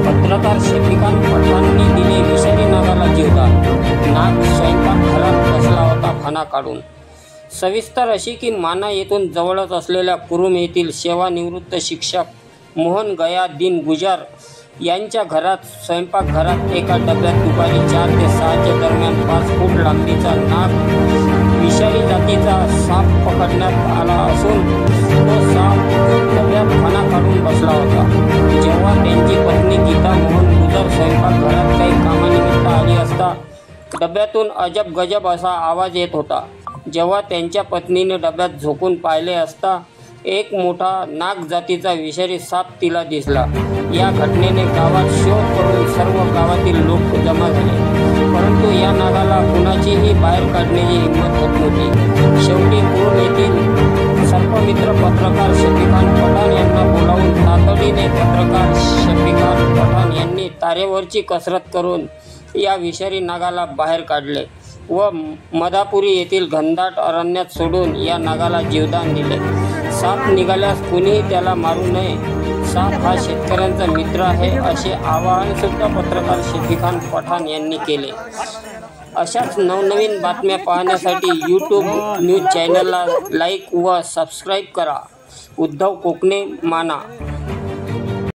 पत्रकार शफिकान पठाणनी दिले विषारी नागाला जीवदान। नाग स्वयंपाकघरात बसला होता फणा काढून। सविस्तर अशी की माना येथून जवळच असलेल्या कुरुम येथील सेवानिवृत्त शिक्षक मोहन गया दिन गुजर यांच्या घरात स्वयंपाकघरात एका डब्यात दुपारी 4 ते 6 दरम्यान 5 फूट लांबीचा नाग विषारी जातीचा साप पकडण्यात आला असून तो साप डब्यात फणा काढून बसला होता। जेव्हा त्यांची पत्नी गीता मोहन गुजर स्वयंपाकघरात काही कामानिमित्त आली असता डब्यातून अजब गजब असा आवाज येत होता। जेव्हा त्यांच्या पत्नीने डब्यात झोकून पाहिले असता एक मोठा नाग जातीचा विषारी साप तिला दिसला। या घटनेने गावात शोध करून सर्व गावातील लोक जमा झाले, परंतु या नागाला कुणाचीही बाहेर काढण्याची हिंमत होत नव्हती। शेवटी कुरुम येथील सर्पमित्र पत्रकार शफिकान पठाण यांना बोलावून तातडीने पत्रकार शफिकान पठाण यांनी तारेवरची कसरत करून या विषारी नागाला बाहेर काढले व मधापुरी येथील घनदाट अरण्यात सोडून या नागाला जीवदान दिले। साप निघाल्यास कुणीही त्याला मारू नये, साप हा शेतकऱ्यांचा मित्र आहे असे आवाहन सुद्धा पत्रकार शफिकान पठाण यांनी केले। अशाच नवनवीन बातम्या पाहण्यासाठी यूट्यूब न्यूज चॅनलला लाईक व सबस्क्राईब करा। उद्धव कोकणे, माना।